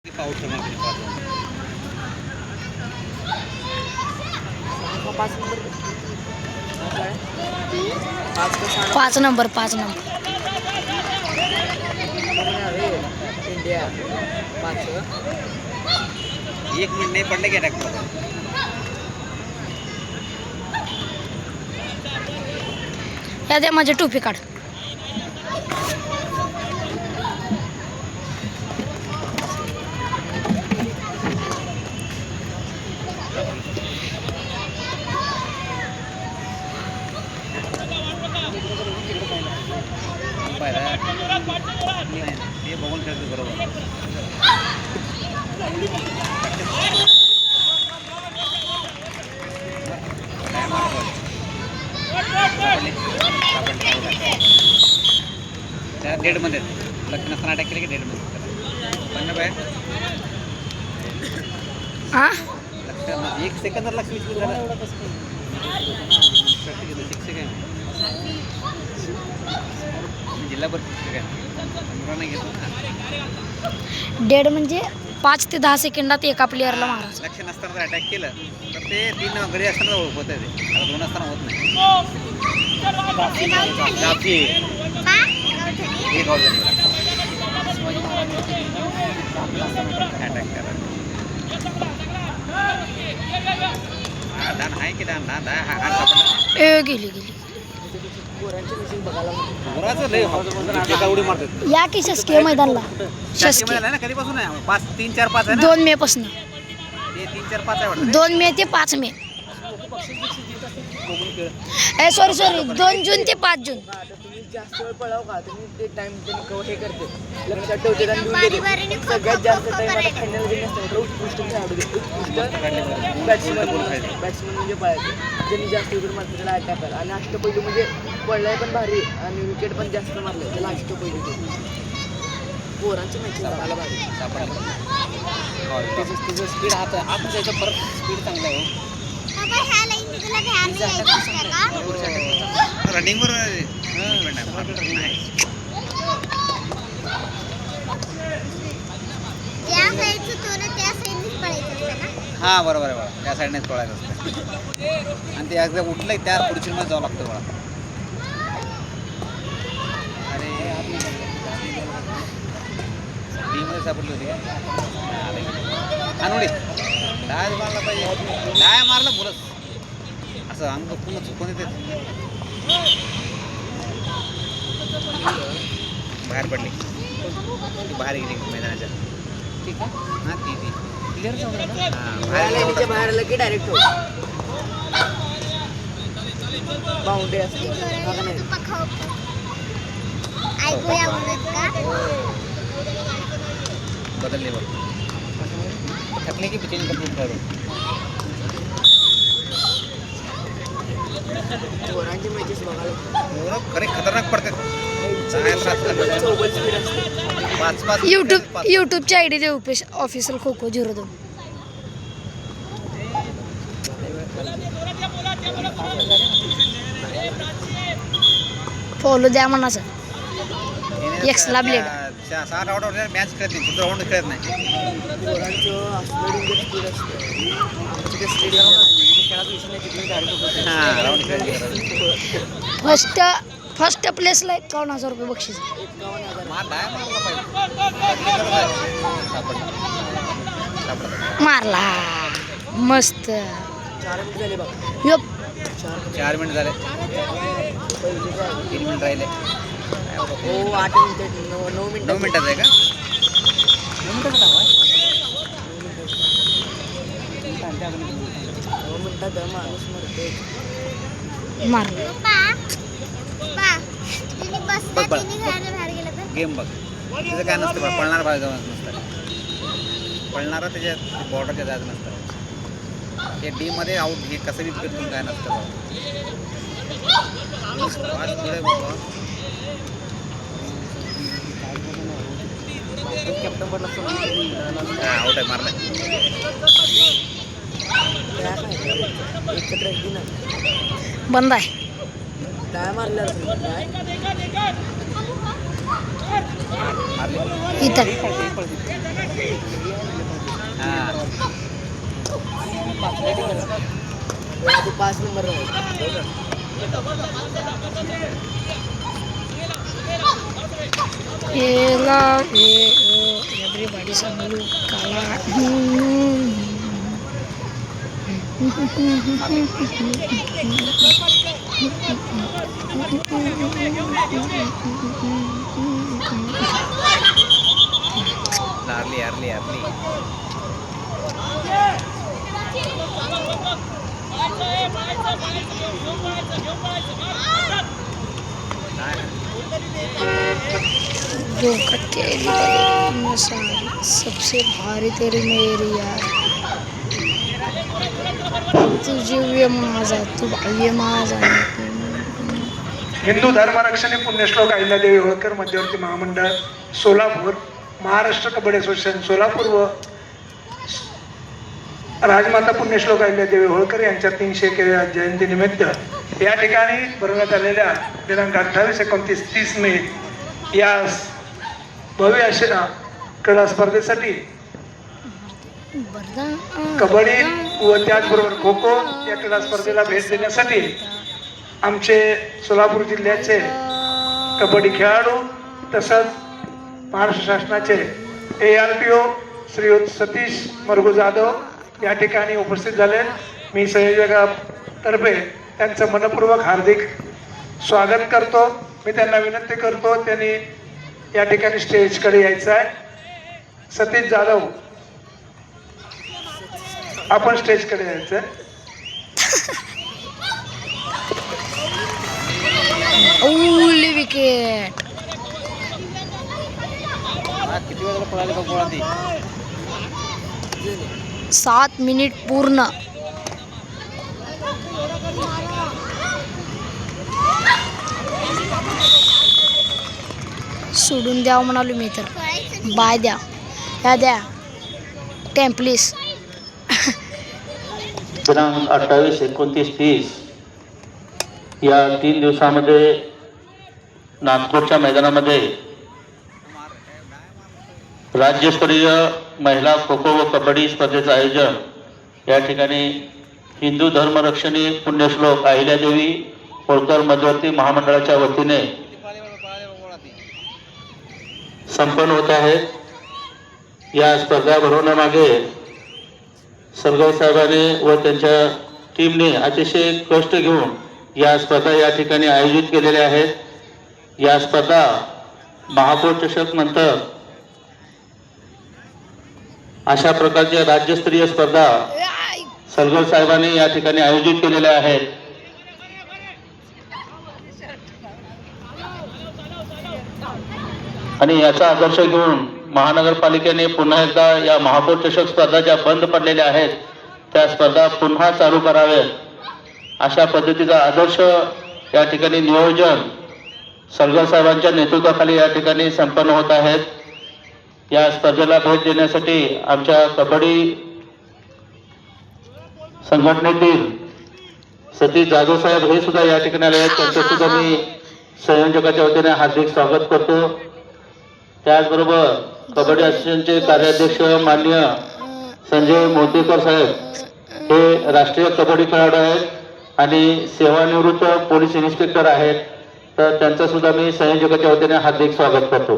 पाऊस पाच number India 5 एक मिनिट नाही पडले की अटॅक या दे माझी टोपी काढ. ते बघून खेळतो बरोबर. त्या डेडमध्ये लक्ष्मी नसताना अटॅक केले की डेडमध्ये पण बाय लक्ष एक सेकंदर लक्ष विचार झाला एवढा कसं शिक्षक आहे जिल्हाभर शिक्षक आहे नाही घेतो. डेड म्हणजे 5 ते 10 सेकंदात एका प्लेअरला मारायचं. लक्ष नसताना जर अटॅक केलं तर ते 3 गडी असताना होत आहे ते आता 2 असताना होत नाही. एक आउट झाली अटॅक करा दान आहे की दान दान हात सापडला ए गेली उडी मारतात या की शासकीय मैदानला. शासकीय मैदान आहे ना कधीपासून आहे 5 3 4 5 आहे ना 2 मे पासून. ते 3 4 5 आहे वाटतं 2 मे ते 5 मे. सॉरी 2 जून ते 5 जून. तुम्ही जास्त वेळ पळाव का तुम्ही ते टाइम त्यांनी हे करते लक्षात ठेवते आणि देऊन देते. सगळ्यात जास्त टाइम आता फायनल गेम असतात उत्कृष्ट खेळाडू बॅट्समन म्हणजे पळायचे ज्यांनी जास्त विकेट मारते त्याला अटॅक आला आणि अष्टपैलू म्हणजे पळलाय पण भारी आणि विकेट पण जास्त मारले त्याला अष्टपैलू पोरांची मॅच मला भारी त्याचं स्पीड आत जायचं परत स्पीड चांगला आहे रनिंगवर हां बरोबर आहे बघा त्या साईडनेच पळायचं असतं आणि ते एकदा उठलं त्या पुढची मध्ये जावं लागतं बघा. अरे टीमध्ये सापडली होती का अनुडी डाय मारला पाहिजे डाय मारला बोलत असं अंग पूर्ण चुकून येते बाहेर पडली ती बाहेर गेली मैदानाच्या. ठीक आहे हां ती क्लिअर बाहेर बाहेर आलं की डायरेक्ट हो बाउंड्री असते बदलले बघ थकले की चेंज करून करू पोरांची मॅचेस बघायला खरे खतरनाक पडतात. 5 यूट्यूबची आयडी दे ऑफिशियल खो खो 02. फॉलो द्या म्हणाचं. एक्सला ब्लेड 7 आउट मॅच खेळत नाही पुढचा राऊंड खेळत नाही. पोरांचं असलं स्पीड असतं स्टेडियम खेळात विषय हां राऊंड खेळत फर्स्ट प्लेसला 51,000 रुपये बक्षीस. मारला मस्त. 4 मिनिट झाले बघा. 4 मिनिट झाले 3 मिनिट राहिले. हो 8 मिनिट 9 मिनिट 9 मिनिटाचं आहे का 9 मिनिटाचा धाव आहे. 9 मिनिटात माणूस मरते. मारला गेम बघ तिचं काय नसतं बघ पळणार भाग जाऊन नसतं पळणारा त्याच्या बॉर्डरच्या जायचं नसतं. हे डीमध्ये आऊट हे कसं बी फिरतून काय नसतं बाबा. कॅप्टन पण आऊट आहे मारलं बंद आहे. काय मारलं इथं 5 नंबर आहे. एव्हरीबॉडी सांगू काला अर्ली अर्ली अर्ली धोखा तेरी मसाल सबसे भारी तेरी मेरी यार तुझे ये माझा तू ये माझा हिंदू धर्मरक्षणी पुण्यश्लोक अहिल्यादेवी होळकर मध्यवर्ती महामंडळ सोलापूर, महाराष्ट्र कबड्डी असोसिएशन सोलापूर व राजमाता पुण्यश्लोक अहिल्यादेवी होळकर यांच्या 301व्या जयंतीनिमित्त या ठिकाणी भरवण्यात आलेल्या दिनांक 28, 29, 30 मे या भव्य अशा क्रीडा स्पर्धेसाठी कबड्डी व त्याचबरोबर खो खो या क्रीडा स्पर्धेला भेट देण्यासाठी आमचे सोलापूर जिल्ह्याचे कबड्डी खेळाडू तसंच महाराष्ट्र शासनाचे ARPO श्रीयुत सतीश मरगू जाधव या ठिकाणी उपस्थित झाले. मी संयोजकातर्फे त्यांचं मनपूर्वक हार्दिक स्वागत करतो. मी त्यांना विनंती करतो त्यांनी या ठिकाणी स्टेजकडे यायचं आहे. सतीश जाधव आपण स्टेजकडे यायचं आहे. ओली विकेट किती वेळेला पळाली का गोळा ती 7 मिनिट पूर्ण. सोडून द्यावं म्हणालो मी तर. बाय द्या या द्या टेम्पलीस. दिनांक 28, 29, 30 या 3 दिवसामध्ये नागपूरच्या मैदानामध्ये राज्यस्तरीय महिला खो खो व कबड्डी स्पर्धेचं आयोजन या ठिकाणी हिंदू धर्मरक्षणी पुण्यश्लोक अहिल्यादेवी होळकर मध्यवर्ती महामंडळाच्या वतीने संपन्न होत आहे. या स्पर्धा भरवण्यामागे सरगाव साहेबांनी व त्यांच्या टीमने अतिशय कष्ट घेऊन या स्पर्धा या ठिकाणी आयोजित केलेल्या आहेत. या स्पर्धा महापौर चषक नंतर अशा प्रकारच्या राज्यस्तरीय स्पर्धा सरगाव साहेबांनी या ठिकाणी आयोजित केलेल्या आहेत. आणि याचा आदर्श घेऊन महानगरपालिकेने पुन्हा एकदा या महापौर चषक स्पर्धा ज्या बंद पडलेल्या आहेत त्या स्पर्धा पुन्हा चालू कराव्यात अशा पद्धतीचा आदर्श या ठिकाणी नियोजन सरगाव साहेबांच्या नेतृत्वाखाली या ठिकाणी संपन्न होत आहेत. या स्पर्धेला भेट देण्यासाठी आमच्या कबड्डी संघटनेतील सतीश जाधव साहेब हे सुद्धा या ठिकाणी आले आहेत. त्यांचं सुद्धा मी संयोजकाच्या वतीने हार्दिक स्वागत करतो. त्याचबरोबर कबड्डी असोसिएशनचे कार्याध्यक्ष माननीय संजय मोतेकर साहेब हे राष्ट्रीय कबड्डी खेळाडू आहेत आणि सेवानिवृत्त पोलीस इन्स्पेक्टर आहेत. तर त्यांचं सुद्धा मी संयोजकाच्या वतीने हार्दिक स्वागत करतो.